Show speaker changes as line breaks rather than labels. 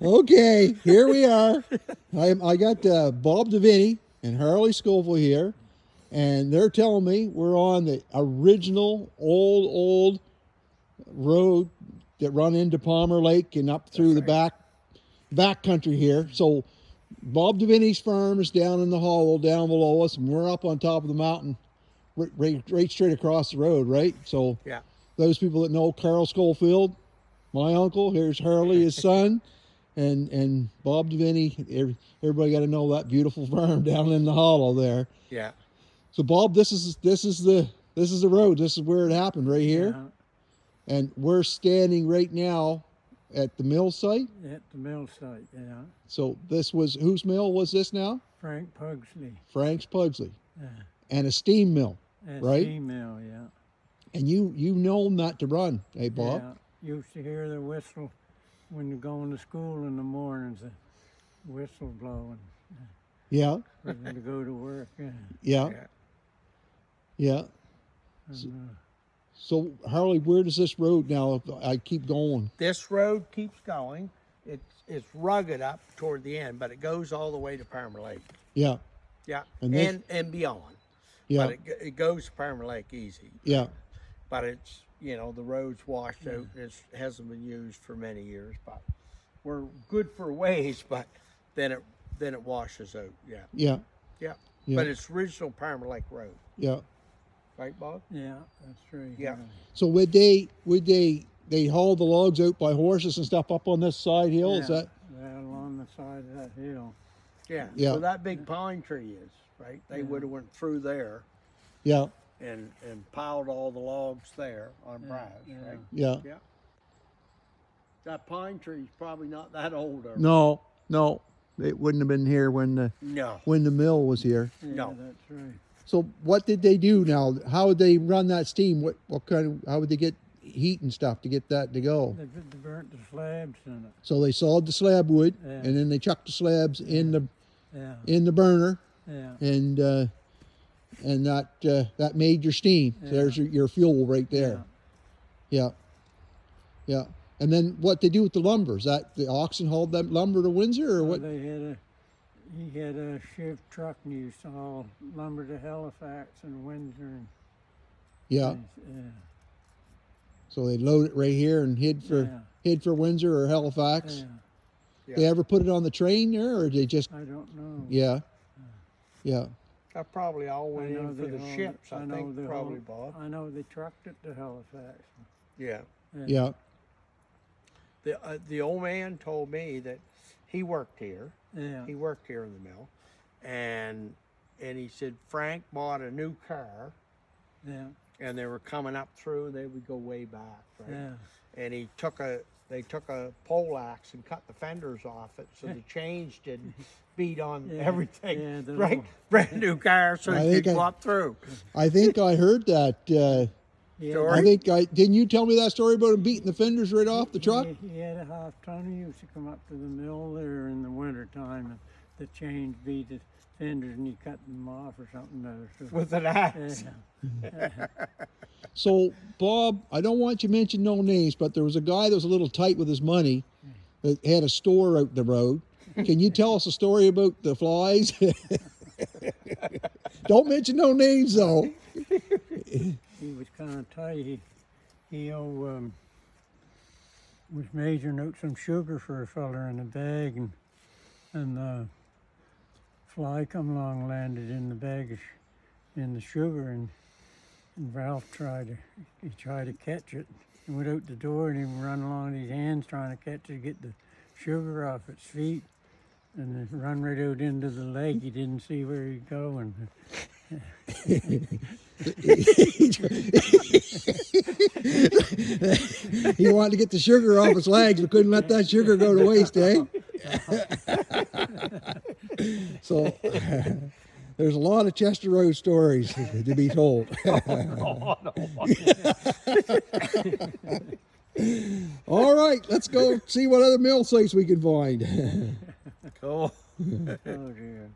Okay, here we are. I got Bob Devenney and Harley Schofield here, and they're telling me we're on the original old road that run into Palmer Lake and up through the back country here. So Bob Devenney's farm is down in the hollow down below us, and we're up on top of the mountain, right straight across the road, right? So
Yeah.
those people that know Carl Schofield, my uncle, here's Harley, his son, and Bob Devenney. Everybody got to know that beautiful farm down in the hollow there.
Yeah.
So Bob, this is the road. This is where it happened, right here.
Yeah.
And we're standing right now at the mill site.
At the mill site, yeah.
So this was, whose mill was this now?
Frank Pugsley.
Frank's Pugsley.
Yeah.
And a steam mill, right?
Steam mill, yeah.
And you know not to run, hey Bob?
Yeah. Used to hear the whistle when you're going to school in the mornings, the whistle blowing.
Yeah.
Ready to go to work, yeah.
Yeah. Yeah.
And,
So Harley, where does this road now? I keep going.
This road keeps going. It's rugged up toward the end, but it goes all the way to Palmer Lake.
Yeah.
Yeah.
And
And beyond.
Yeah.
But it goes to Palmer Lake easy.
Yeah.
But it's, the road's washed out. It hasn't been used for many years, but we're good for a ways, but then it washes out. Yeah.
Yeah.
Yeah.
Yeah.
But it's original Palmer Lake Road.
Yeah.
Right, Bob?
yeah, that's right.
Yeah.
So would they haul the logs out by horses and stuff up on this side hill? Is that?
Yeah, along the side of that hill.
Yeah.
Yeah.
So that big pine tree is, right? They would have went through there
Yeah.
and piled all the logs there on browse, right?
Yeah.
Yeah. That pine tree's probably not that old.
No. It wouldn't have been here when the mill was here.
Yeah,
No.
that's right.
So what did they do now? How would they run that steam? How would they get heat and stuff to get that to go?
They burnt the slabs in it.
So they sawed the slab wood,
Yeah.
and then they chucked the slabs in
Yeah,
the burner,
yeah.
and that made your steam.
Yeah.
There's your fuel right there. Yeah. Yeah. And then what they do with the lumber? Is that the oxen hauled that lumber to Windsor, or what?
He had a shift truck and he used to haul lumber to Halifax and Windsor. And
Yeah.
yeah.
So they load it right here and head for Windsor or Halifax.
Yeah.
Yeah.
They ever put it on the train there, or they just?
I don't know.
Yeah. Yeah.
That probably all went in for
they
the
hauled
ships,
it.
I think, probably, Bob.
I know they trucked it to Halifax.
Yeah.
Yeah.
The old man told me that he worked here.
Yeah.
He worked here in the mill, and he said Frank bought a new car,
Yeah.
and they were coming up through. They would go way back, right?
Yeah.
And they took a pole axe and cut the fenders off it, so the chains didn't beat on
Yeah.
everything.
Yeah, the
Right,
little-
brand new car, so
I
he
think
could go up through.
I think I heard that.
Yeah.
Story?
Didn't you tell me that story about him beating the fenders right off the truck?
He had a half ton. He used to come up to the mill there in the winter time, and the chains beat the fenders, and he cut them off or something. So,
With an axe.
yeah.
So, Bob, I don't want you to mention no names, but there was a guy that was a little tight with his money that had a store out the road. Can you tell us a story about the flies? Don't mention no names, though.
He was kind of tight. He was measuring out some sugar for a feller in a bag, and the fly come along, landed in the bag in the sugar, and Ralph tried to catch it. He went out the door and he run along with his hands trying to catch it, get the sugar off its feet, and it run right out into the lake. He didn't see where he'd go, and
He wanted to get the sugar off his legs, but couldn't let that sugar go to waste, eh? So there's a lot of Chester Road stories to be told. All right, let's go see what other mill sites we can find.
Cool.
oh dear.